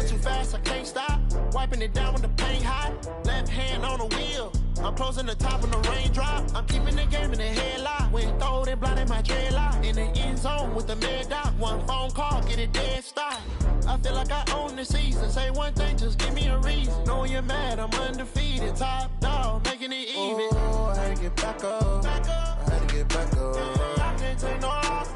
too fast, I can't stop. Wiping it down when the paint hot. Left hand on the wheel. I'm closing the top when the raindrop. I'm keeping the game in the headlock. When throwed and blinded my dreadlock. In the end zone with the mad dot. One phone call, get it dead stop. I feel like I own the season. Say one thing, just give me a reason. Knowing you're mad, I'm undefeated. Top dog, making it even. Oh, I had to get back up. I had to get back up. I can't take no off.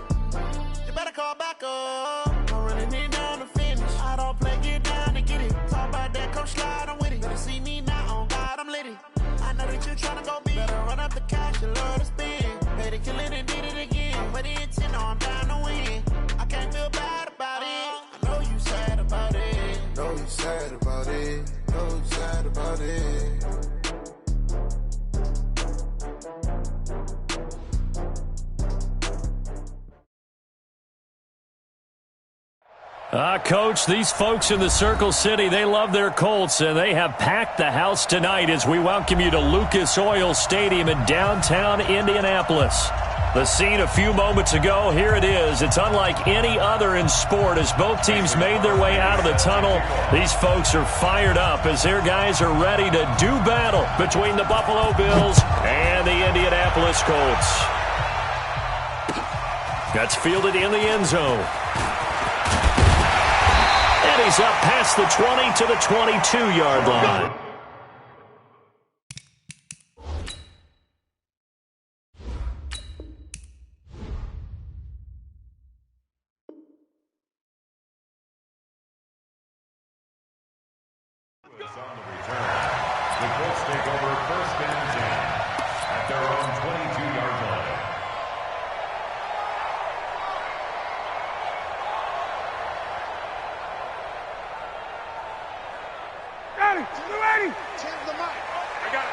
You better call back up. I'm running it down to finish. I don't play, get down to get it. Talk about that, come slide, I'm with it. Better see me now, on God, I'm lit it. I know that you're tryna go big. Better run up the cash, you love to spend. Paid to kill it and did it again. But the intent, no, I'm down to win. I can't feel bad about it. I know you sad about it. Know you sad about it. Know you sad about it. Coach, these folks in the Circle City, they love their Colts, and they have packed the house tonight as we welcome you to Lucas Oil Stadium in downtown Indianapolis. The scene a few moments ago, here it is. It's unlike any other in sport as both teams made their way out of the tunnel. These folks are fired up as their guys are ready to do battle between the Buffalo Bills and the Indianapolis Colts. That's fielded in the end zone. And he's up past the 20 to the 22-yard line. On the return, the Colts take over 1st and 10 at their own 22-yard line. Ready. Change the mic. I got it.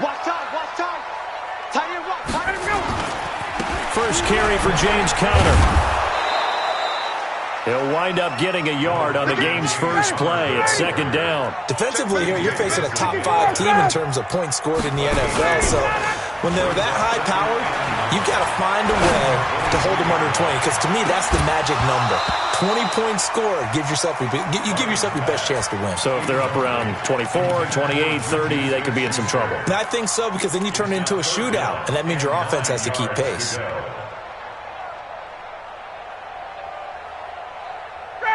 Watch time. Tight end, watch. Tight end, go. First carry for James Conner. He'll wind up getting a yard on the game's first play at 2nd down. Defensively here, you're facing a top 5 team in terms of points scored in the NFL. So when they're that high powered, you've got to find a way to hold them under 20. Because to me, that's the magic number. 20 points scored, you give yourself your best chance to win. So if they're up around 24, 28, 30, they could be in some trouble. And I think so, because then you turn it into a shootout, and that means your offense has to keep pace.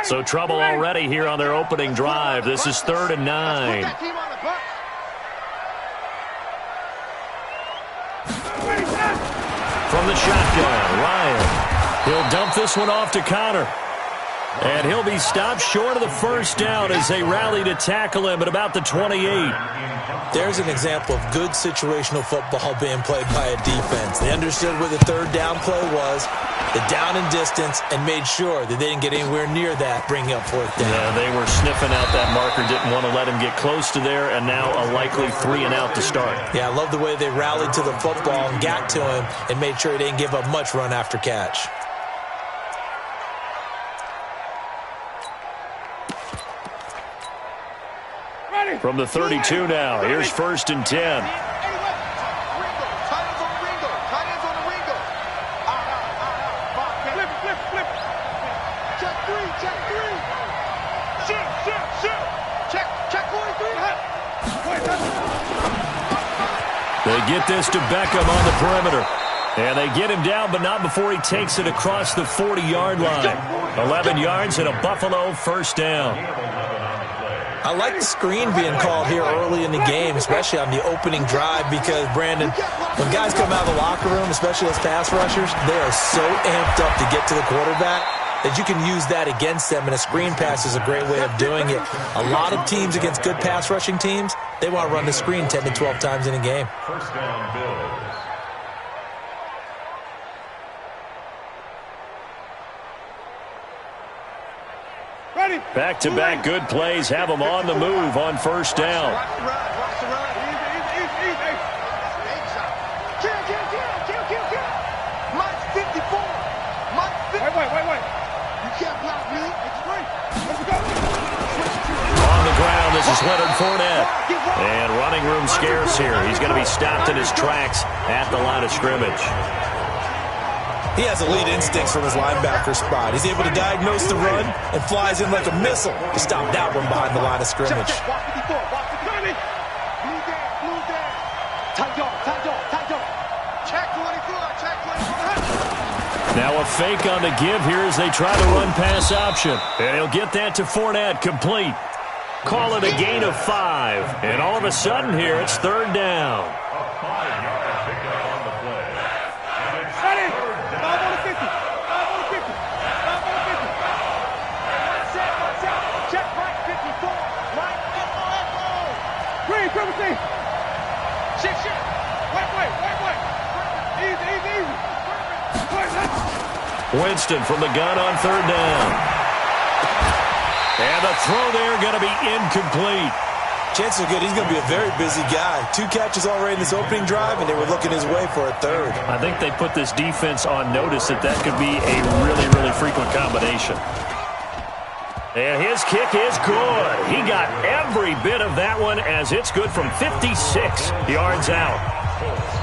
So trouble already here on their opening drive. This is 3rd and 9. From the shotgun, Ryan. He'll dump this one off to Conner. And he'll be stopped short of the first down as they rally to tackle him at about the 28. There's an example of good situational football being played by a defense. They understood where the 3rd down play was, the down and distance, and made sure that they didn't get anywhere near that, bringing up 4th down. Yeah, they were sniffing out that marker, didn't want to let him get close to there, and now a likely 3 and out to start. Yeah, I love the way they rallied to the football and got to him and made sure he didn't give up much run after catch. From the 32 now, here's 1st and 10. They get this to Beckham on the perimeter. And they get him down, but not before he takes it across the 40-yard line. 11 yards and a Buffalo 1st down. I like the screen being called here early in the game, especially on the opening drive, because, Brandon, when guys come out of the locker room, especially as pass rushers, they are so amped up to get to the quarterback that you can use that against them, and a screen pass is a great way of doing it. A lot of teams against good pass rushing teams, they want to run the screen 10 to 12 times in a game. 1st down, Bills. Back-to-back good plays have them on the move on 1st down. On the ground, this is Leonard Fournette. And running room scarce here. He's going to be stopped in his tracks at the line of scrimmage. He has elite instincts from his linebacker spot. He's able to diagnose the run and flies in like a missile to stop that one behind the line of scrimmage. Now a fake on the give here as they try the run-pass option. And he'll get that to Fournette, complete. Call it a gain of 5. And all of a sudden here, it's third down. A 5-yard pickup on the play. And it's Ready? third 5 down. on the 50. 5 on the 50. 5 on the 50. Watch out, watch out. Check right 54. Right. Green, triple C. Shit. Wait. Easy. Winston from the gun on third down. And the throw there going to be incomplete. Chances are good he's going to be a very busy guy. 2 catches already in this opening drive, and they were looking his way for a third. I think they put this defense on notice that could be a really, really frequent combination. And his kick is good. He got every bit of that one as it's good from 56 yards out.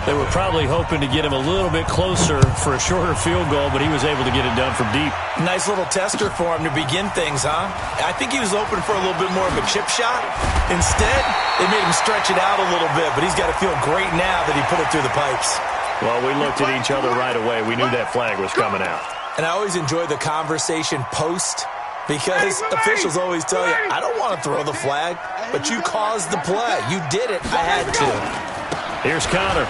They were probably hoping to get him a little bit closer for a shorter field goal, but he was able to get it done from deep. Nice little tester for him to begin things, huh? I think he was open for a little bit more of a chip shot. Instead, they made him stretch it out a little bit, but he's got to feel great now that he put it through the pipes. Well, we looked at each other right away. We knew that flag was coming out. And I always enjoy the conversation post, because officials always tell you, I don't want to throw the flag, but you caused the play. You did it. I had to. Here's Connor.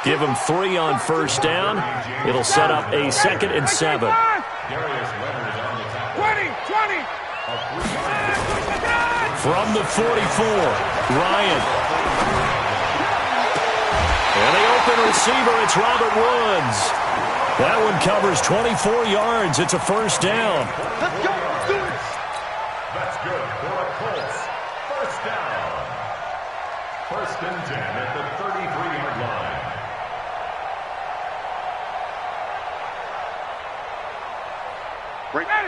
Give him 3 on first down. It'll set up a 2nd and 7. Darius Leonard on the tackle. 20. From the 44, Ryan. And the open receiver, it's Robert Woods. That one covers 24 yards. It's a first down. Let's go. That's good for a Colts. First down. 1st and 10 at the 33-yard line.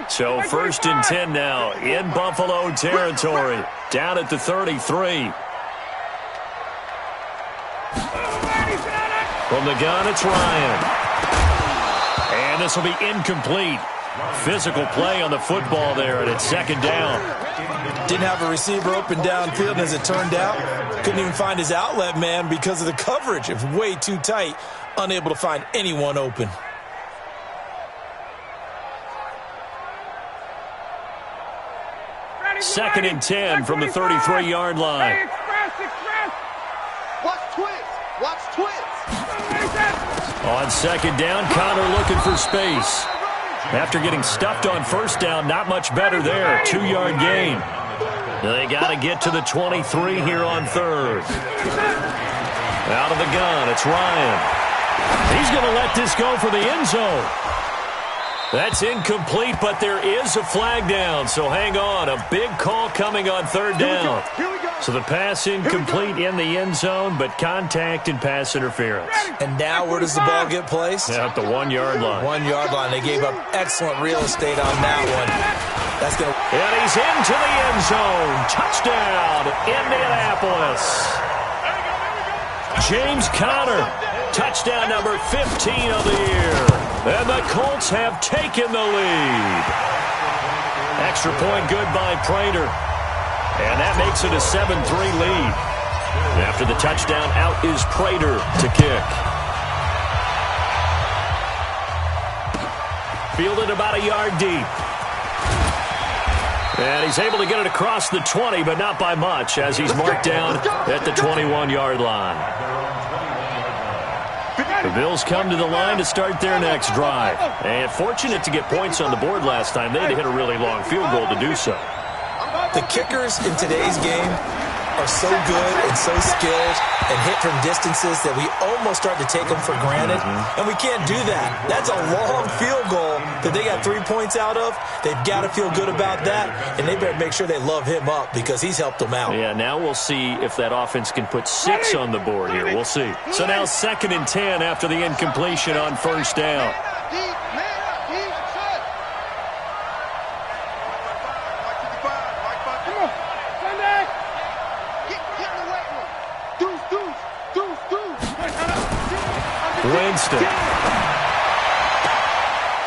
So 1st and 10 now in Buffalo territory. Down at the 33. From the gun, it's Ryan. And this will be incomplete. Physical play on the football there, and it's 2nd down. Didn't have a receiver open downfield, and as it turned out, couldn't even find his outlet man because of the coverage. It was way too tight, unable to find anyone open. Second and 10 from the 33-yard line. Express. Watch twist. On 2nd down, Connor looking for space. After getting stuffed on first down, not much better there. 2-yard gain. They got to get to the 23 here on 3rd. Out of the gun, it's Ryan. He's going to let this go for the end zone. That's incomplete, but there is a flag down, so hang on. A big call coming on 3rd down. So the pass incomplete in the end zone, but contact and pass interference. And now where does the ball get placed? At the 1-yard line. 1-yard line. They gave up excellent real estate on that one. That's going to... And he's into the end zone. Touchdown, Indianapolis. James Conner, touchdown number 15 of the year. And the Colts have taken the lead. Extra point good by Prater. And that makes it a 7-3 lead. After the touchdown, out is Prater to kick. Fielded about a yard deep. And he's able to get it across the 20, but not by much, as he's marked down at the 21-yard line. The Bills come to the line to start their next drive. And fortunate to get points on the board last time. They had to hit a really long field goal to do so. The kickers in today's game are so good and so skilled and hit from distances that we almost start to take them for granted. And we can't do that. That's a long field goal that they got 3 points out of. They've got to feel good about that, and they better make sure they love him up because he's helped them out. Yeah, now we'll see if that offense can put 6 on the board here. We'll see. So now 2nd and 10 after the incompletion on first down. Winston.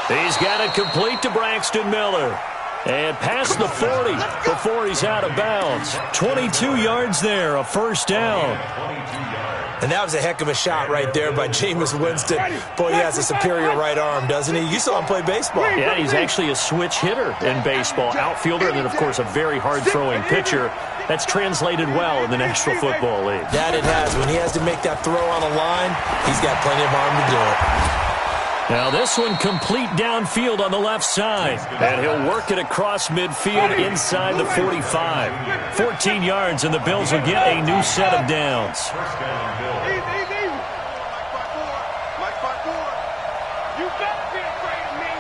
He's got it complete to Braxton Miller. And past the 40 before he's out of bounds. 22 yards there, a first down. And that was a heck of a shot right there by Jameis Winston. Boy, he has a superior right arm, doesn't he? You saw him play baseball. Yeah, he's actually a switch hitter in baseball. Outfielder, and then, of course, a very hard-throwing pitcher. That's translated well in the National Football League. That it has. When he has to make that throw on a line, he's got plenty of arm to do it. Now this one complete downfield on the left side. And he'll work it across midfield inside the 45. 14 yards, and the Bills will get a new set of downs. You better be afraid of me.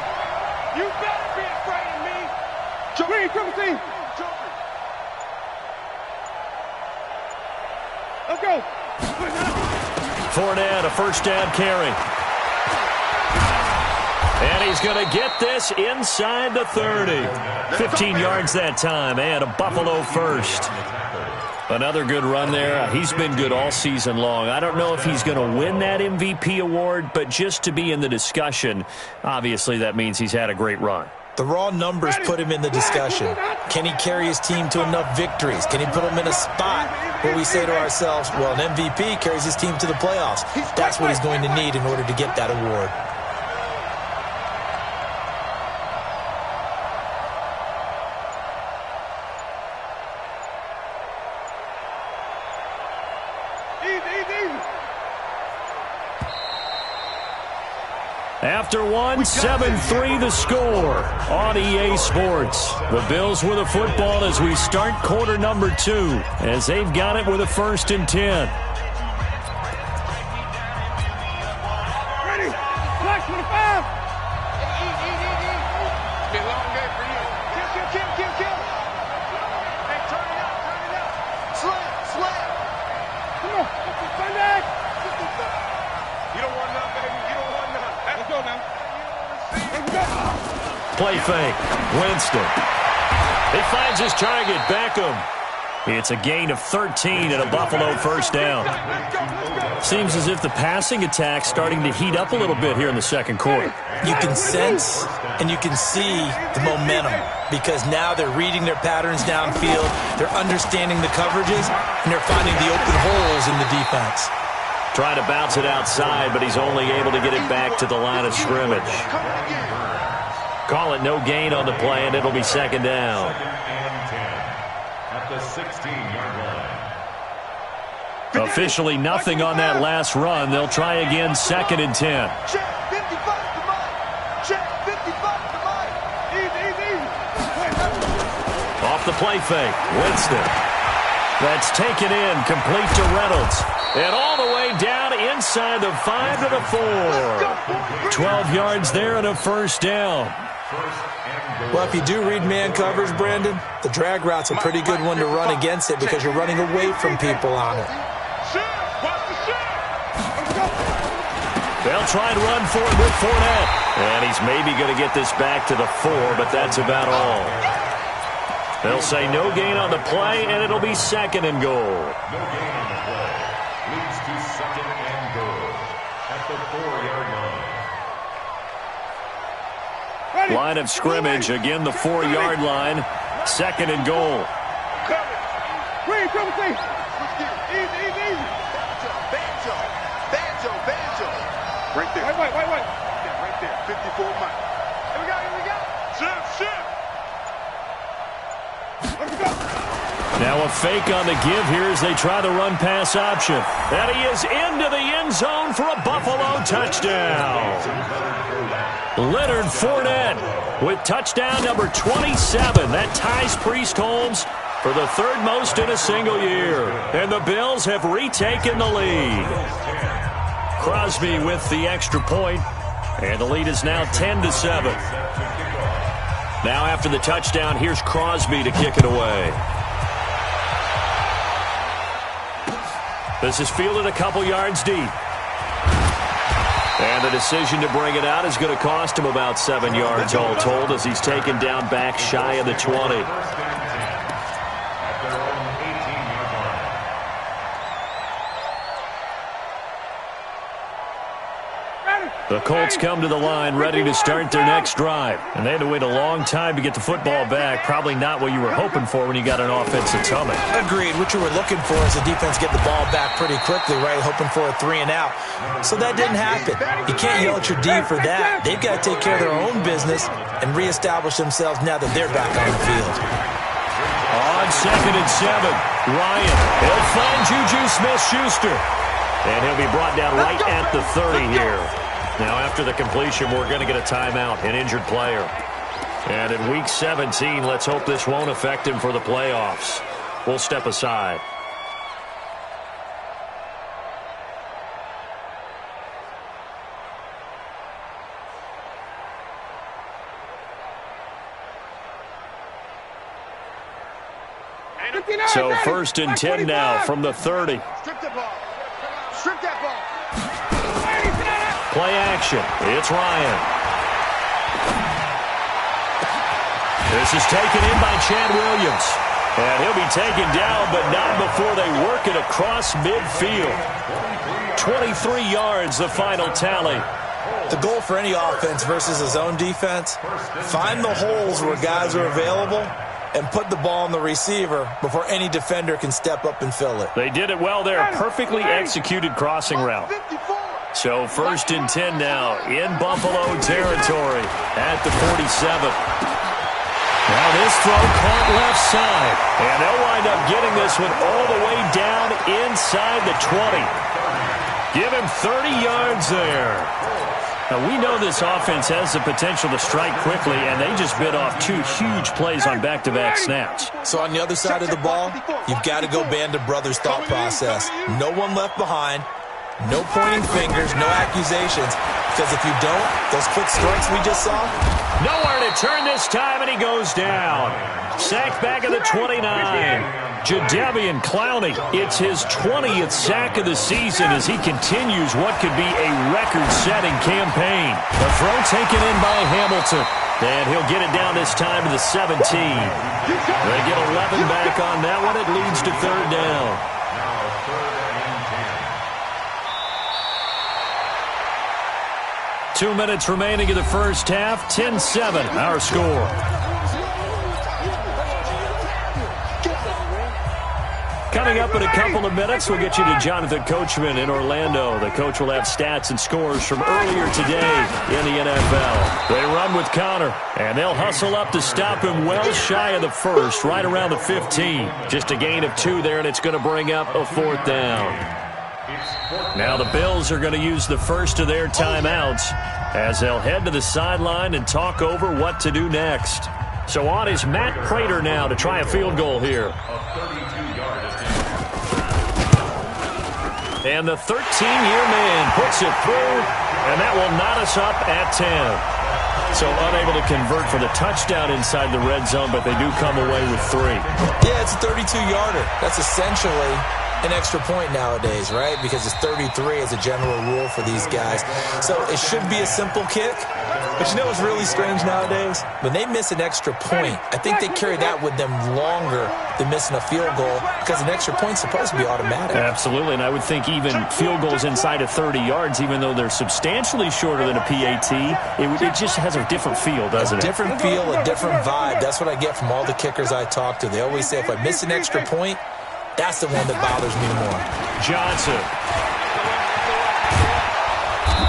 You better be afraid of me. Green, come see. Let's go. Fournette, a first down carry. And he's going to get this inside the 30. 15 yards that time, and a Buffalo first. Another good run there. He's been good all season long. I don't know if he's going to win that MVP award, but just to be in the discussion, obviously that means he's had a great run. The raw numbers put him in the discussion. Can he carry his team to enough victories? Can he put them in a spot where we say to ourselves, well, an MVP carries his team to the playoffs. That's what he's going to need in order to get that award. After one, 7-3 the score on EA Sports. The Bills with a football as we start quarter number 2, as they've got it with a 1st and 10. Ready? Black 25. Be a long day for you. Kill. Hey, turn it up. Slam. Come on. Sunday. You don't want none, baby. You don't want none. Let's go now. Let's go. Play fake. Winston. He finds his target. Beckham. It's a gain of 13 and a Buffalo first down. Seems as if the passing attack's starting to heat up a little bit here in the second quarter. You can sense and you can see the momentum because now they're reading their patterns downfield, they're understanding the coverages, and they're finding the open holes in the defense. Trying to bounce it outside, but he's only able to get it back to the line of scrimmage. Call it no gain on the play, and it'll be second down. At the 16-yard line. Officially nothing on that last run. They'll try again, 2nd and 10. Check 55 to Mike. Check 55 to Mike. Easy. Off the play fake. Winston. That's taken in, complete to Reynolds. And all the way down inside the 5 to the 4. 12 yards there and a first down. Well, if you do read man coverage, Brandon, the drag route's a pretty good one to run against it because you're running away from people on it. They'll try and run for it with Fournette. And he's maybe going to get this back to the 4, but that's about all. They'll say no gain on the play, and it'll be 2nd and goal. No gain on the play. Leads to 2nd and goal at the 4-yard line. Line of scrimmage, again the 4-yard line. 2nd and goal. Green, come see. Easy. Banjo. Right there. Wait. Yeah, right there. 54 Mike. Here we go. Shift. Let's go. Now a fake on the give here as they try the run-pass option. And he is into the end zone for a Buffalo touchdown. Leonard Fournette with touchdown number 27. That ties Priest Holmes for the 3rd most in a single year. And the Bills have retaken the lead. Crosby with the extra point, and the lead is now 10-7. Now after the touchdown, here's Crosby to kick it away. This is fielded a couple yards deep. And the decision to bring it out is going to cost him about 7 yards all told as he's taken down back shy of the 20. The Colts come to the line ready to start their next drive. And they had to wait a long time to get the football back. Probably not what you were hoping for when you got an offensive tummy. Agreed. What you were looking for is the defense get the ball back pretty quickly, right? Hoping for a 3-and-out. So that didn't happen. You can't yell at your D for that. They've got to take care of their own business and reestablish themselves now that they're back on the field. On 2nd and 7, Ryan. He'll find Juju Smith-Schuster. And he'll be brought down right at the 30 here. Now, after the completion, we're going to get a timeout, an injured player. And in Week 17, let's hope this won't affect him for the playoffs. We'll step aside. So 1st and 10 now from the 30. Strip the ball. Strip that ball. Play action. It's Ryan. This is taken in by Chad Williams. And he'll be taken down, but not before they work it across midfield. 23 yards, the final tally. The goal for any offense versus his own defense, find the holes where guys are available and put the ball on the receiver before any defender can step up and fill it. They did it well there. Perfectly executed crossing route. So 1st and 10 now in Buffalo territory at the 47. Now this throw caught left side. And they'll wind up getting this one all the way down inside the 20. Give him 30 yards there. Now, we know this offense has the potential to strike quickly, and they just bit off 2 huge plays on back-to-back snaps. So on the other side of the ball, you've got to go band of brothers thought process. No one left behind, no pointing fingers, no accusations, because if you don't, those quick strikes we just saw. Nowhere to turn this time, and he goes down. Sacked back at the 29. Jadeveon Clowney, it's his 20th sack of the season as he continues what could be a record-setting campaign. The throw taken in by Hamilton, and he'll get it down this time to the 17. They get 11 back on that one. It leads to 3rd down. Two minutes remaining in the first half. 10-7, our score. Coming up in a couple of minutes, we'll get you to Jonathan Coachman in Orlando. The coach will have stats and scores from earlier today in the NFL. They run with Connor, and they'll hustle up to stop him well shy of the first, right around the 15. Just a gain of 2 there, and it's going to bring up a 4th down. Now the Bills are going to use the first of their timeouts as they'll head to the sideline and talk over what to do next. So on is Matt Prater now to try a field goal here. And the 13-year man puts it through, and that will knot us up at 10. So unable to convert for the touchdown inside the red zone, but they do come away with 3. Yeah, it's a 32-yarder. That's essentially an extra point nowadays, right? Because it's 33 as a general rule for these guys. So it should be a simple kick. But you know what's really strange nowadays? When they miss an extra point, I think they carry that with them longer than missing a field goal because an extra point's supposed to be automatic. Absolutely, and I would think even field goals inside of 30 yards, even though they're substantially shorter than a PAT, it just has a different feel, doesn't it? A different feel, a different vibe. That's what I get from all the kickers I talk to. They always say if I miss an extra point, that's the one that bothers me more. Johnson.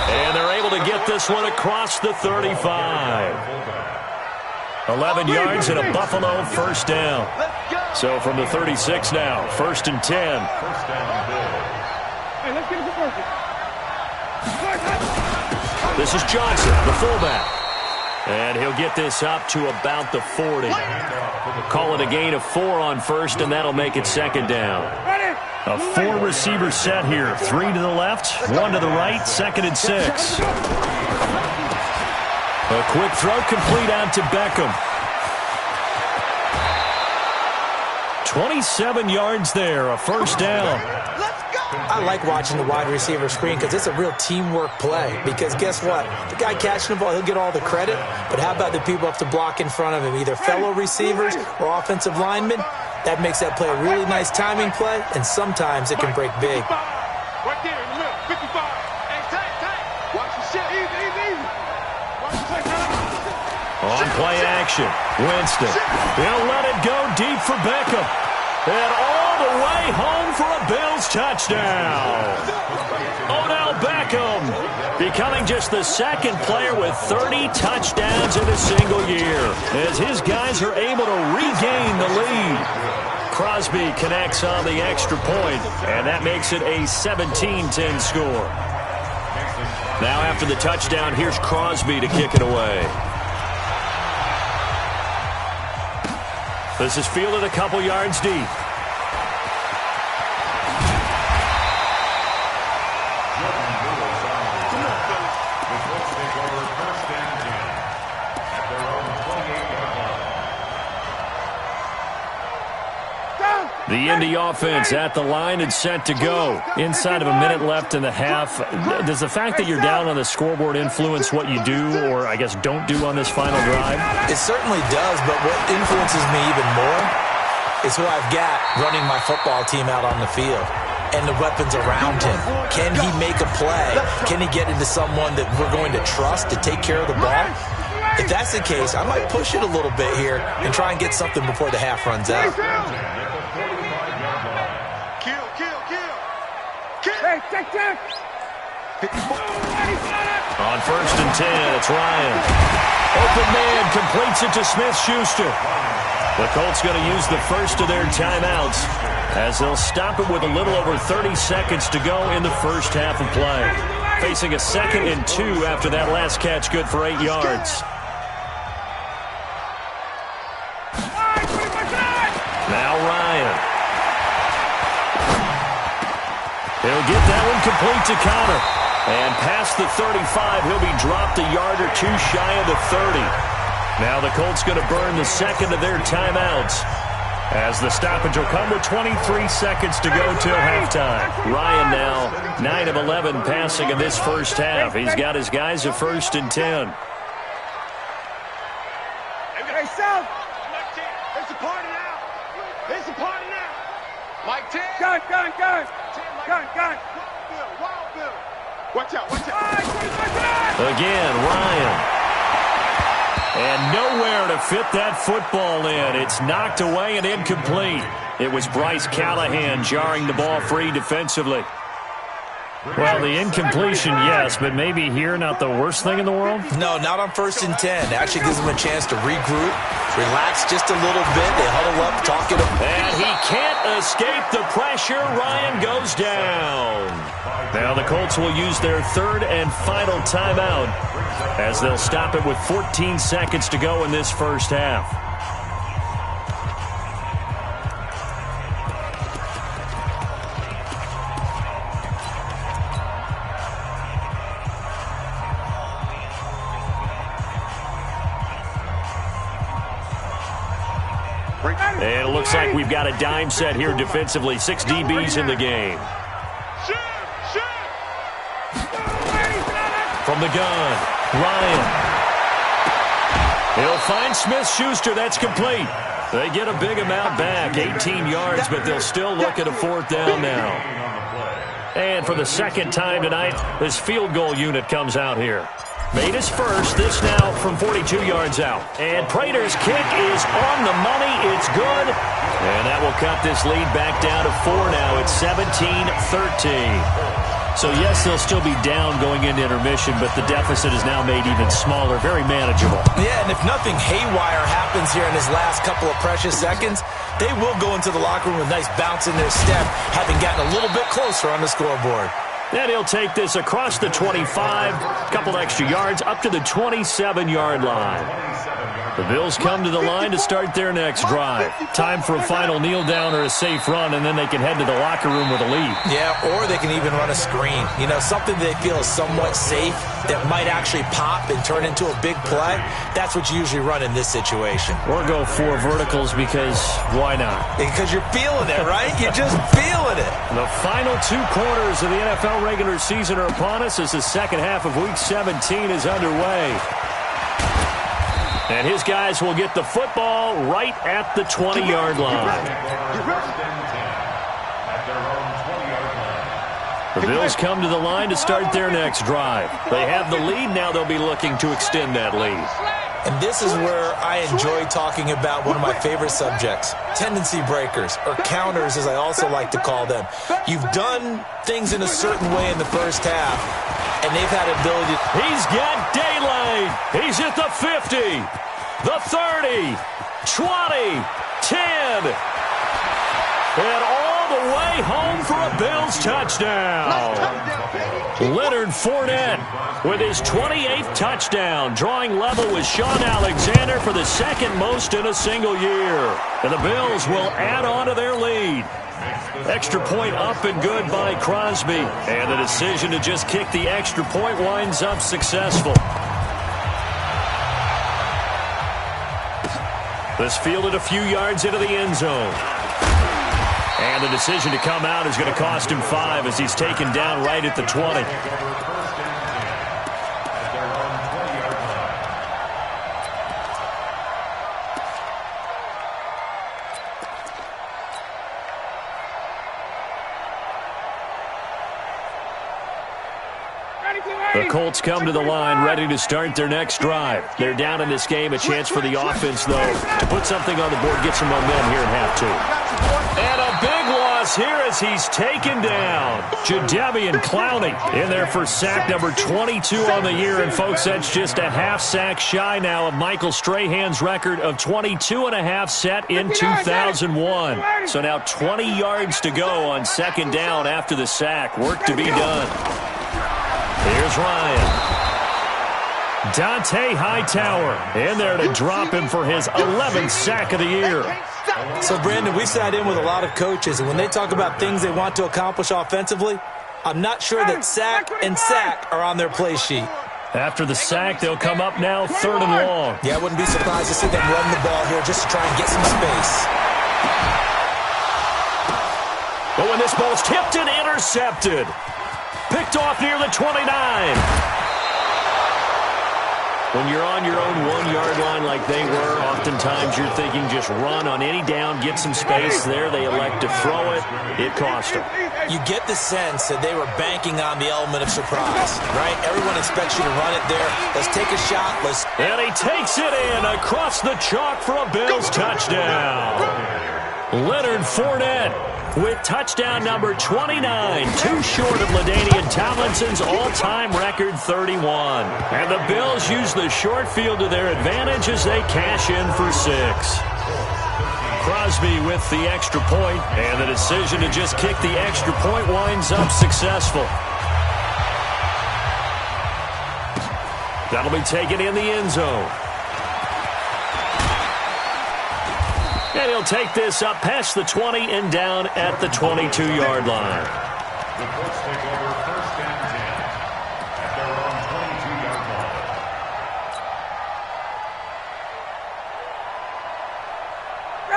And they're able to get this one across the 35. 11 yards and a Buffalo first down. So from the 36 now, 1st and 10. Hey, let's get it to This is Johnson, the fullback. And he'll get this up to about the 40. Call it a gain of 4 on first, and that'll make it 2nd down. A 4-receiver set here. 3 to the left, 1 to the right, 2nd and 6. A quick throw complete out to Beckham. 27 yards there, a first down. I like watching the wide receiver screen because it's a real teamwork play. Because guess what? The guy catching the ball, he'll get all the credit. But how about the people up to block in front of him, either fellow receivers or offensive linemen? That makes that play a really nice timing play, and sometimes it can break big. Right there in the middle, 55. Hey, tight. Watch the shit. On play action, Winston. He'll let it go deep for Beckham. And all the way home for a Bills touchdown. Odell Beckham becoming just the second player with 30 touchdowns in a single year as his guys are able to regain the lead. Crosby connects on the extra point, and that makes it a 17-10 score. Now after the touchdown, here's Crosby to kick it away. This is fielded a couple yards deep. The Indy offense at the line and set to go. Inside of a minute left in the half. Does the fact that you're down on the scoreboard influence what you do, or I guess don't do on this final drive? It certainly does, but what influences me even more is who I've got running my football team out on the field and the weapons around him. Can he make a play? Can he get into someone that we're going to trust to take care of the ball? If that's the case, I might push it a little bit here and try and get something before the half runs out. On 1st and 10, it's Ryan. Open man completes it to Smith-Schuster. The Colts going to use the first of their timeouts as they'll stop it with a little over 30 seconds to go in the first half of play. Facing a 2nd and 2 after that last catch, good for 8 yards. Now Ryan. He'll get that one complete to Connor. And past the 35, he'll be dropped a yard or two shy of the 30. Now the Colts going to burn the second of their timeouts as the stoppage will come with 23 seconds to go till halftime. Ryan now 9 of 11 passing in this first half. He's got his guys at 1st and 10. Hey, South! It's a party now! It's a party now! Mike 10! Gun! Wild Bill! Watch out! Again, Ryan. And nowhere to fit that football in. It's knocked away and incomplete. It was Bryce Callahan jarring the ball free defensively. Well, the incompletion, yes, but maybe here not the worst thing in the world? No, not on 1st and 10. Actually gives them a chance to regroup, relax just a little bit. They huddle up, talk it up. And he can't escape the pressure. Ryan goes down. Now the Colts will use their 3rd and final timeout as they'll stop it with 14 seconds to go in this first half. And it looks like we've got a dime set here defensively. 6 DBs in the game. From the gun, Ryan. He'll find Smith-Schuster. That's complete. They get a big amount back, 18 yards, but they'll still look at a 4th down now. And for the second time tonight, this field goal unit comes out here. Made his first, this now from 42 yards out. And Prater's kick is on the money. It's good. And that will cut this lead back down to 4 now. It's 17-13. So, yes, they'll still be down going into intermission, but the deficit is now made even smaller, very manageable. Yeah, and if nothing haywire happens here in his last couple of precious seconds, they will go into the locker room with a nice bounce in their step, having gotten a little bit closer on the scoreboard. And he'll take this across the 25, a couple extra yards, up to the 27-yard line. The Bills come to the line to start their next drive. Time for a final kneel down or a safe run, and then they can head to the locker room with a lead. Yeah, or they can even run a screen. You know, something they feel is somewhat safe that might actually pop and turn into a big play. That's what you usually run in this situation. Or go 4 verticals because why not? Because you're feeling it, right? You're just feeling it. The final 2 quarters of the NFL regular season are upon us as the second half of Week 17 is underway. And his guys will get the football right at the 20-yard line. The Bills come to the line to start their next drive. They have the lead. Now they'll be looking to extend that lead. And this is where I enjoy talking about one of my favorite subjects, tendency breakers, or counters as I also like to call them. You've done things in a certain way in the first half, and they've had ability. He's got daylight. He's at the 50, the 30, 20, 10, and all the way home for a Bills touchdown. Leonard Fournette with his 28th touchdown, drawing level with Sean Alexander for the second most in a single year. And the Bills will add on to their lead. Extra point up and good by Crosby. And the decision to just kick the extra point winds up successful. This fielded a few yards into the end zone. And the decision to come out is going to cost him 5 as he's taken down right at the 20. The Colts come to the line ready to start their next drive. They're down in this game. A chance for the offense, though, to put something on the board, get some momentum here at half 2. And a big loss here as he's taken down. Jadeveon Clowney in there for sack number 22 on the year. And, folks, that's just a half sack shy now of Michael Strahan's record of 22.5 set in 2001. So now 20 yards to go on second down after the sack. Work to be done. Here's Ryan. Dante Hightower in there to drop him for his 11th sack of the year. So, Brandon, we sat in with a lot of coaches, and when they talk about things they want to accomplish offensively, I'm not sure that sack and sack are on their play sheet. After the sack, they'll come up now 3rd and long. Yeah, I wouldn't be surprised to see them run the ball here just to try and get some space. But when this ball's tipped and intercepted. Picked off near the 29. When you're on your own 1-yard line like they were, oftentimes you're thinking just run on any down, get some space. There they elect to throw it. It cost them. You get the sense that they were banking on the element of surprise, right? Everyone expects you to run it there. Let's take a shot. And he takes it in across the chalk for a Bills touchdown. Leonard Fournette with touchdown number 29, too short of LaDainian Tomlinson's all-time record 31. And the Bills use the short field to their advantage as they cash in for 6. Crosby with the extra point, and the decision to just kick the extra point winds up successful. That'll be taken in the end zone. And he'll take this up past the 20 and down at the 22-yard line. The Colts take over 1st and 10 at their own 22-yard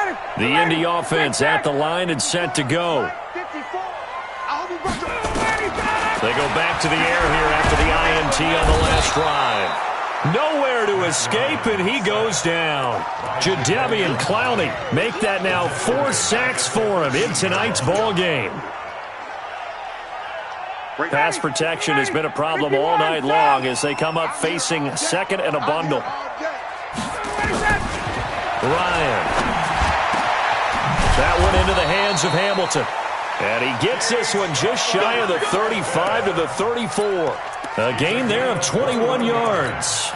line. The Indy offense at the line and set to go. They go back to the air here after the INT on the last drive. Nowhere to escape, and he goes down. Jadeveon Clowney make that now 4 sacks for him in tonight's ball game. Pass protection has been a problem all night long as they come up facing second and a bundle. Ryan. That one into the hands of Hamilton. And he gets this one just shy of the 35 to the 34. A gain there of 21 yards.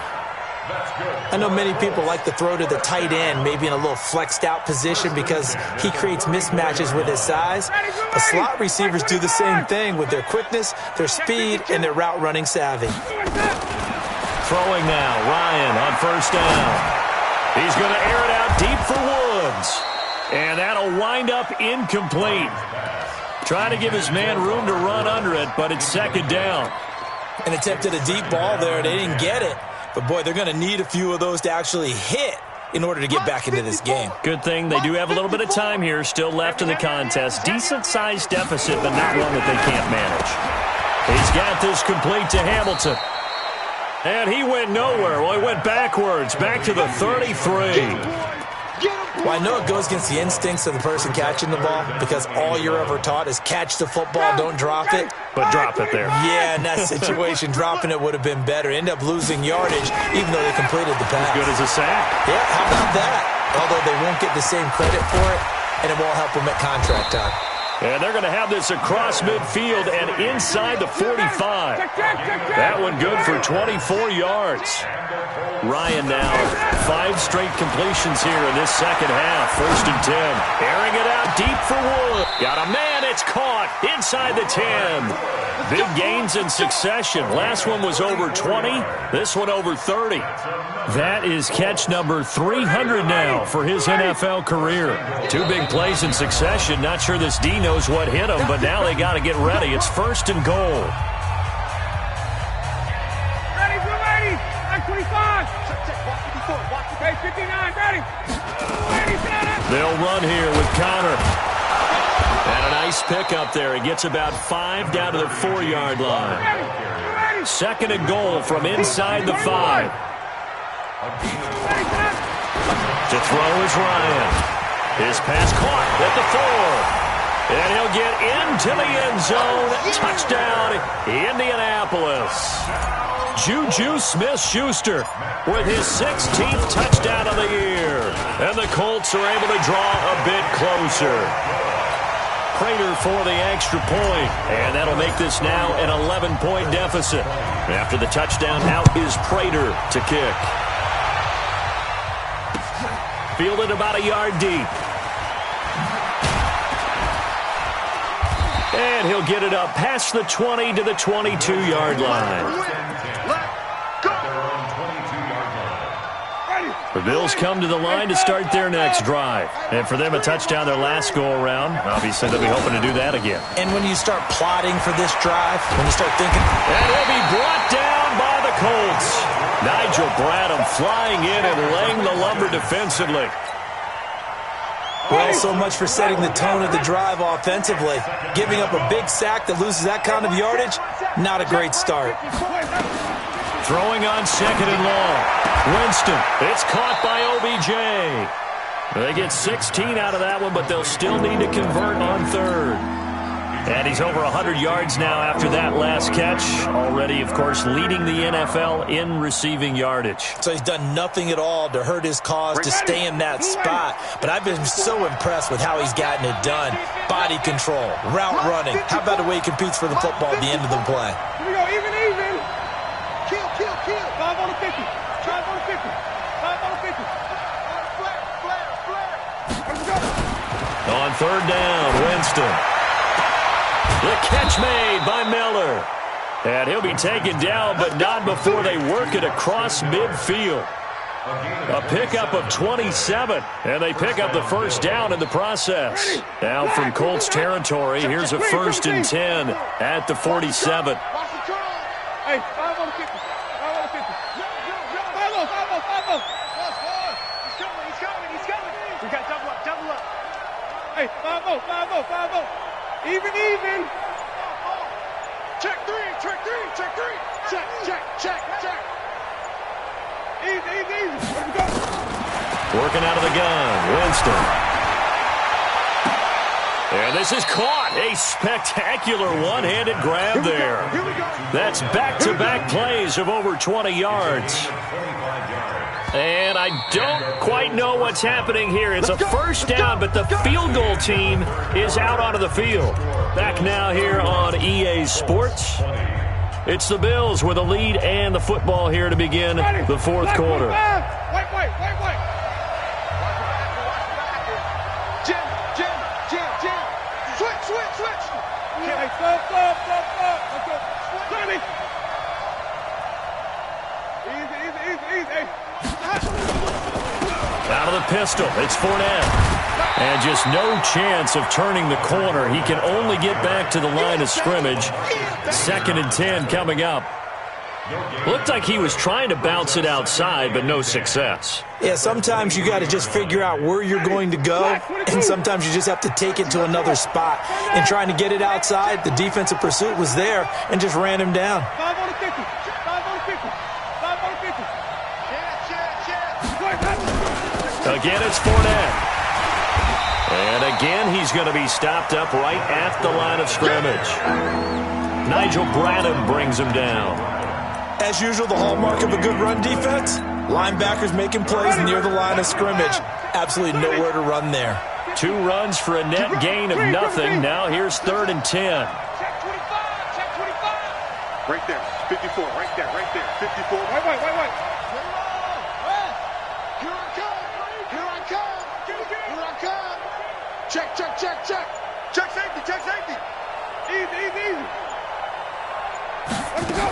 I know many people like to throw to the tight end, maybe in a little flexed out position because he creates mismatches with his size. The slot receivers do the same thing with their quickness, their speed, and their route running savvy. Throwing now, Ryan on 1st down. He's going to air it out deep for Woods. And that'll wind up incomplete. Trying to give his man room to run under it, but it's 2nd down. And attempted a deep ball there. They didn't get it. But, boy, they're going to need a few of those to actually hit in order to get back into this game. Good thing they do have a little bit of time here still left in the contest. Decent-sized deficit, but not one that they can't manage. He's got this complete to Hamilton. And he went nowhere. Well, he went backwards, back to the 33. Well, I know it goes against the instincts of the person catching the ball because all you're ever taught is catch the football, don't drop it. but drop it there. Yeah, in that situation, dropping it would have been better. End up losing yardage, even though they completed the pass. As good as a sack. Yeah, how about that? Although they won't get the same credit for it, and it won't help them at contract time. And they're going to have this across midfield and inside the 45. That one good for 24 yards. Ryan now, 5 straight completions here in this second half. 1st and 10. Airing it out deep for Wood. Got a man, it's caught inside the 10. Big gains in succession. Last one was over 20. This one over 30. That is catch number 300 now for his NFL career. 2 big plays in succession. Not sure this D knows what hit him, but now they got to get ready. It's 1st and goal. Ready, get ready. Like 25. Okay, 59, ready. They'll run here with Connor. And a nice pickup there. He gets about 5 down to the 4-yard line. 2nd and goal from inside the 5. To throw is Ryan. His pass caught at the 4. And he'll get into the end zone. Touchdown, Indianapolis. Juju Smith-Schuster with his 16th touchdown of the year. And the Colts are able to draw a bit closer. Prater for the extra point. And that'll make this now an 11-point deficit. After the touchdown, out is Prater to kick. Fielded about a yard deep. And he'll get it up past the 20 to the 22-yard line. The Bills come to the line to start their next drive. And for them, a touchdown their last go-around. Obviously, they'll be hoping to do that again. And when you start plotting for this drive, when you start thinking... And he'll be brought down by the Colts. Nigel Bradham flying in and laying the lumber defensively. Well, so much for setting the tone of the drive offensively. Giving up a big sack that loses that kind of yardage, not a great start. Throwing on 2nd and long. Winston, it's caught by OBJ. They get 16 out of that one, but they'll still need to convert on 3rd. And he's over 100 yards now after that last catch. Already, of course, leading the NFL in receiving yardage. So he's done nothing at all to hurt his cause, to stay in that spot. But I've been so impressed with how he's gotten it done. Body control, route running. How about the way he competes for the football at the end of the play? Here we go, even. Kill. 5 on the 50. 5 on the 50. 5 on the 50. Flare. Let's go. On 3rd down, Winston. The catch made by Miller. And he'll be taken down, but not before they work it across midfield. A pickup of 27, and they pick up the first down in the process. Now from Colts territory, here's a 1st and 10 at the 47. Hey, 5 on the 50. 5 on the 50. 5 He's coming. We got double up. Hey, 5-0. Even. Check three. Check. Easy. Where we go? Working out of the gun, Winston. And this is caught. A spectacular one-handed grab there. That's back-to-back plays of over 20 yards. And I don't quite know what's happening here. It's a first down, but the field goal team is out onto the field. Back now here on EA Sports. It's the Bills with a lead and the football here to begin the 4th quarter. White. Jim. Switch. Okay, stop. Let's go. Switch. Easy. Out of the pistol, it's Fournette. And just no chance of turning the corner. He can only get back to the line of scrimmage. 2nd and 10 coming up. Looked like he was trying to bounce it outside, but no success. Yeah, sometimes you got to just figure out where you're going to go, and sometimes you just have to take it to another spot. And trying to get it outside, the defensive pursuit was there and just ran him down. 5 on the 50. 5 on the 50. Again, it's Fournette. And again, he's going to be stopped up right at the line of scrimmage. Nigel Bradham brings him down. As usual, the hallmark of a good run defense, linebackers making plays near the line of scrimmage. Absolutely nowhere to run there. 2 runs for a net gain of nothing. Now here's 3rd and 10. Check 25, check 25. Right there, 54, right there, 54. Wait. Here I come. Check. Check safety. Easy. Let's go.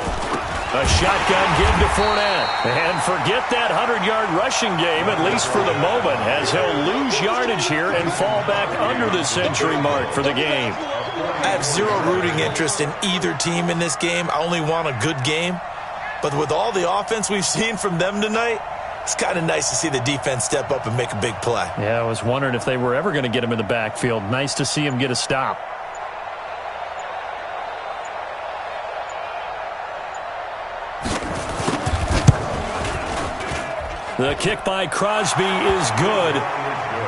A shotgun give to Fournette. And forget that 100-yard rushing game, at least for the moment, as he'll lose yardage here and fall back under the century mark for the game. I have zero rooting interest in either team in this game. I only want a good game. But with all the offense we've seen from them tonight, it's kind of nice to see the defense step up and make a big play. Yeah, I was wondering if they were ever going to get him in the backfield. Nice to see him get a stop. The kick by Crosby is good,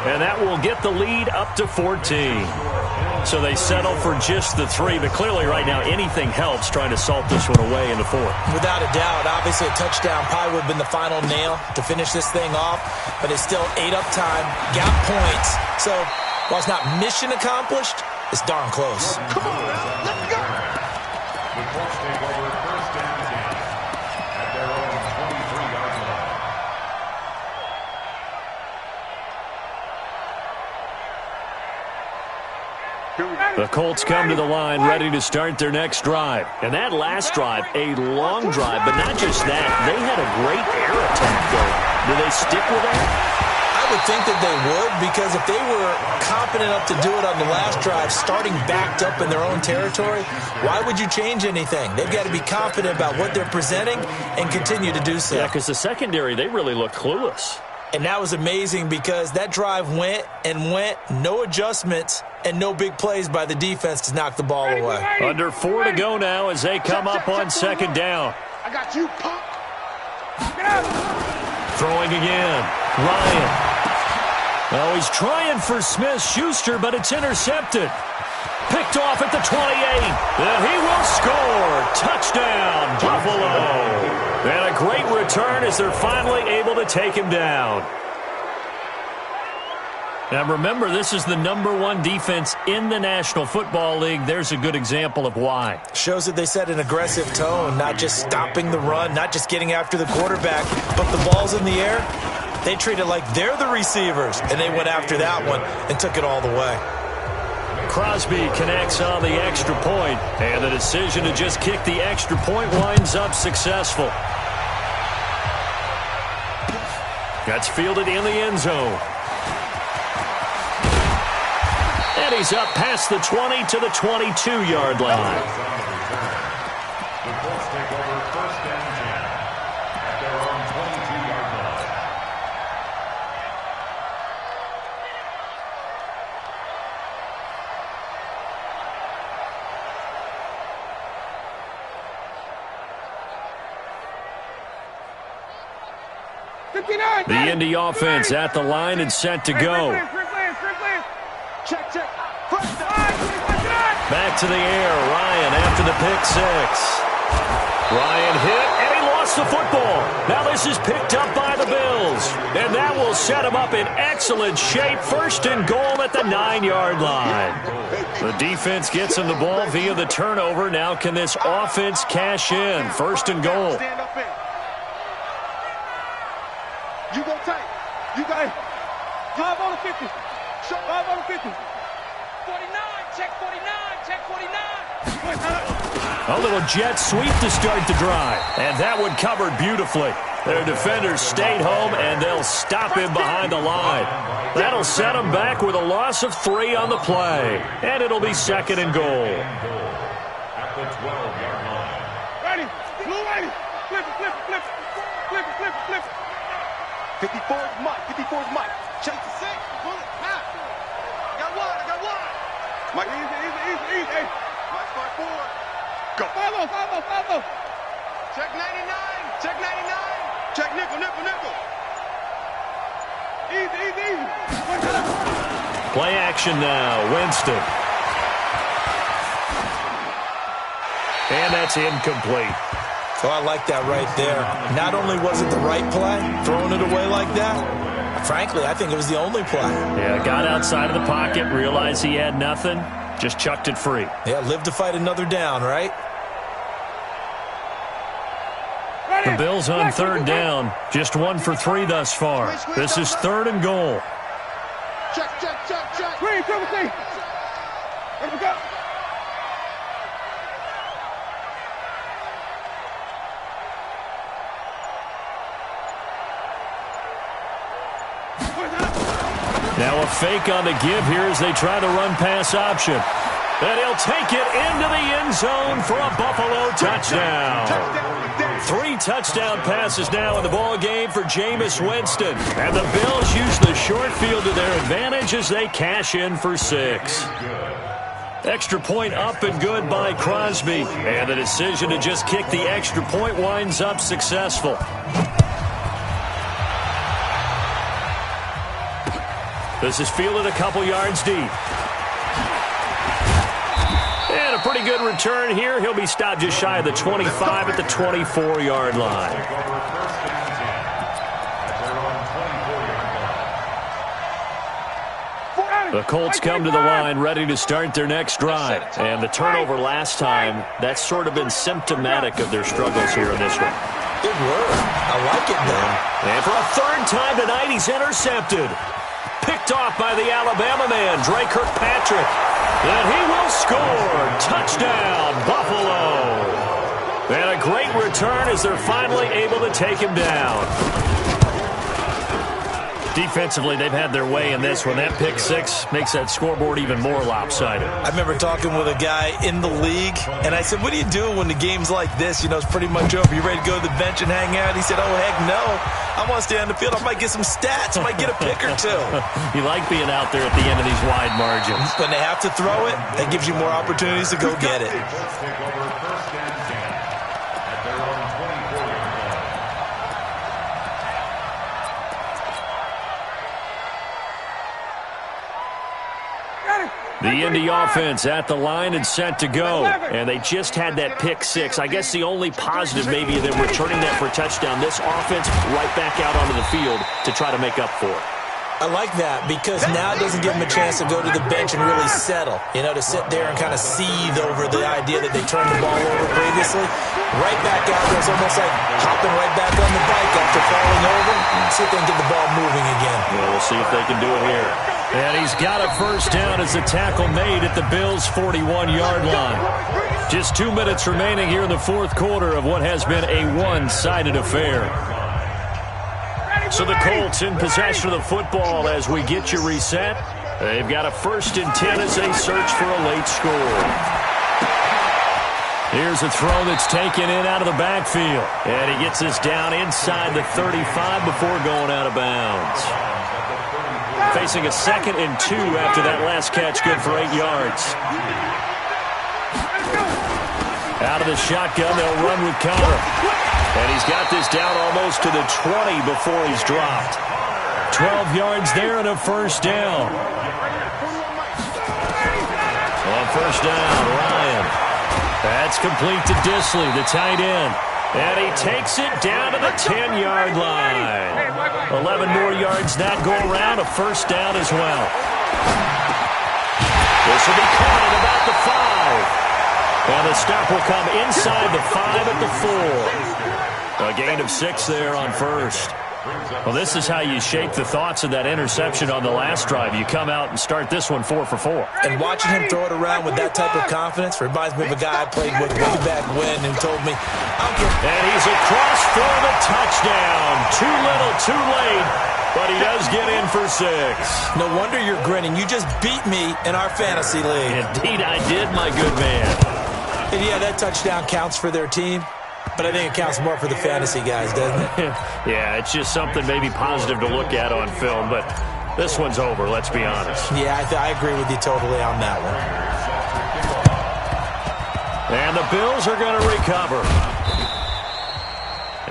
and that will get the lead up to 14. So they settle for just the 3, but clearly right now anything helps trying to salt this one away in the 4th. Without a doubt, obviously a touchdown probably would have been the final nail to finish this thing off, but it's still 8 up time, got points. So while it's not mission accomplished, it's darn close. Come on, let's go. The Colts take over 1st and 10 at their own 23-yard line. The Colts come to the line ready to start their next drive. And that last drive, a long drive, but not just that. They had a great air attack going. Do they stick with that? I would think that they would, because if they were confident enough to do it on the last drive, starting backed up in their own territory, why would you change anything? They've got to be confident about what they're presenting and continue to do so. Yeah, because the secondary, they really look clueless. And that was amazing because that drive went, no adjustments, and no big plays by the defense to knock the ball away. Under 4 to go now as they come up on 2nd down. I got you, punk. Get out. Throwing again. Ryan. Oh, he's trying for Smith-Schuster, but it's intercepted. Picked off at the 28. And he will score. Touchdown, Buffalo. And a great return as they're finally able to take him down. Now remember, this is the #1 defense in the National Football League. There's a good example of why. Shows that they set an aggressive tone, not just stopping the run, not just getting after the quarterback, but the ball's in the air. They treat it like they're the receivers, and they went after that one and took it all the way. Crosby connects on the extra point, and the decision to just kick the extra point winds up successful. That's fielded in the end zone. And he's up past the 20 to the 22-yard line. The Colts take over 1st and 10 at their own 22-yard line. The Indy offense at the line and set to go. Check. Back to the air. Ryan after the pick 6. Ryan hit, and he lost the football. Now this is picked up by the Bills. And that will set him up in excellent shape. 1st and goal at the 9-yard line. The defense gets him the ball via the turnover. Now can this offense cash in? 1st and goal. Stand up in. You go tight. You got 5 on the 50. 5 on the 50. 49. Check 49. A little jet sweep to start the drive. And that one covered beautifully. Their defenders stayed home, and they'll stop him behind the line. That'll set him back with a loss of 3 on the play. And it'll be 2nd and goal. At the 12-yard line. Ready. Blue ready. Flip it. 54's Mike. Chase the 6. Pull it. Pass. I got one. Mike. Easy. Hey. Mike's by 4. Go. Follow. Check 99. Check nickel. Easy. Play action now. Winston. and that's incomplete. So I like that right there. Not only was it the right play, throwing it away like that, frankly, I think it was the only play. Yeah, got outside of the pocket, realized he had nothing, just chucked it free. Yeah, live to fight another down, right? The Bills on third down, just 1 for 3 thus far. This is 3rd and goal. Check. Green, triple C. Let me go. Now a fake on the give here as they try the run-pass option. And he'll take it into the end zone for a Buffalo touchdown. 3 touchdown passes now in the ball game for Jameis Winston. And the Bills use the short field to their advantage as they cash in for 6. Extra point up and good by Crosby. And the decision to just kick the extra point winds up successful. This is fielded a couple yards deep. And a pretty good return here. He'll be stopped just shy of the 25 at the 24-yard line. The Colts come to the line ready to start their next drive. And the turnover last time, that's sort of been symptomatic of their struggles here in this one. Good word. I like it, though. And for a 3rd time tonight, he's intercepted. Picked off by the Alabama man, Dre Kirkpatrick. And he will score. Touchdown, Buffalo. And a great return as they're finally able to take him down. Defensively, they've had their way in this one. That pick 6 makes that scoreboard even more lopsided. I remember talking with a guy in the league, and I said, what do you do when the game's like this? You know, it's pretty much over. You ready to go to the bench and hang out? He said, oh, heck no. I want to stay on the field. I might get some stats. I might get a pick or 2. You like being out there at the end of these wide margins. When they have to throw it, that gives you more opportunities to go get it. The Indy offense at the line and set to go. And they just had that pick 6. I guess the only positive maybe of them returning that for a touchdown. This offense right back out onto the field to try to make up for it. I like that because now it doesn't give them a chance to go to the bench and really settle. You know, to sit there and kind of seethe over the idea that they turned the ball over previously. Right back out there. It's almost like hopping right back on the bike after falling over. See if they can get the ball moving again. Yeah, we'll see if they can do it here. And he's got a first down as the tackle made at the Bills' 41-yard line. Just 2 minutes remaining here in the 4th quarter of what has been a one-sided affair. So the Colts in possession of the football as we get you reset. They've got a 1st and 10 as they search for a late score. Here's a throw that's taken in out of the backfield. And he gets this down inside the 35 before going out of bounds. Facing a 2nd and 2 after that last catch, good for 8 yards. Out of the shotgun, they'll run with Conner. And he's got this down almost to the 20 before he's dropped. 12 yards there and a first down. On first down, Ryan. That's complete to Disley, the tight end. And he takes it down to the 10-yard line. 11 more yards that go around, a first down as well. This will be caught at about the 5. And the stop will come inside the 5 at the 4. A gain of 6 there on first. Well, this is how you shape the thoughts of that interception on the last drive. You come out and start this one 4 for 4. And watching him throw it around with that type of confidence reminds me of a guy I played with way back when who told me, and he's across for the touchdown. Too little, too late, but he does get in for 6. No wonder you're grinning. You just beat me in our fantasy league. Indeed I did, my good man. And yeah, that touchdown counts for their team. But I think it counts more for the fantasy guys, doesn't it? Yeah, it's just something maybe positive to look at on film, but this one's over, let's be honest. Yeah, I agree with you totally on that one. And the Bills are going to recover.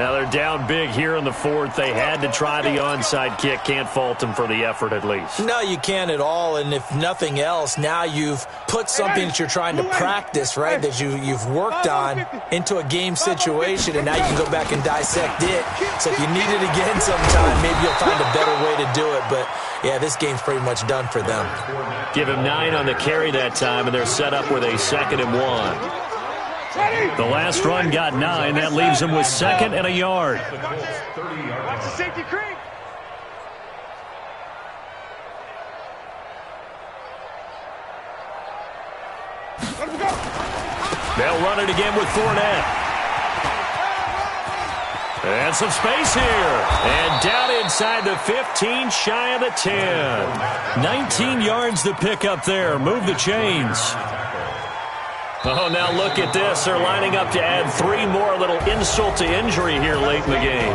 Now they're down big here in the fourth. They had to try the onside kick. Can't fault them for the effort at least. No, you can't at all. And if nothing else, now you've put something that you're trying to practice, right, that you've worked on into a game situation, and now you can go back and dissect it. So if you need it again sometime, maybe you'll find a better way to do it. But, yeah, this game's pretty much done for them. Give him 9 on the carry that time, and they're set up with a 2nd and 1. The last run got 9. That leaves him with 2nd and a yard. Watch the safety creep. They'll run it again with Fournette. And some space here. And down inside the 15, shy of the 10. 19 yards to pick up there. Move the chains. Oh, now look at this. They're lining up to add 3 more. A little insult to injury here late in the game.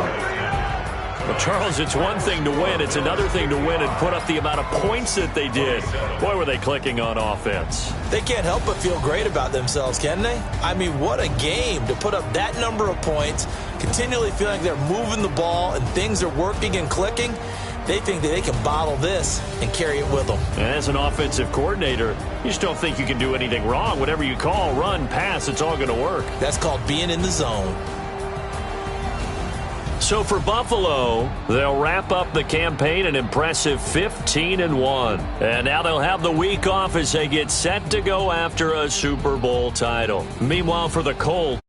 Well, Charles, it's one thing to win. It's another thing to win and put up the amount of points that they did. Boy, were they clicking on offense. They can't help but feel great about themselves, can they? I mean, what a game to put up that number of points, continually feeling like they're moving the ball and things are working and clicking. They think that they can bottle this and carry it with them. And as an offensive coordinator, you just don't think you can do anything wrong. Whatever you call, run, pass, it's all going to work. That's called being in the zone. So for Buffalo, they'll wrap up the campaign an impressive 15-1. And now they'll have the week off as they get set to go after a Super Bowl title. Meanwhile, for the Colts,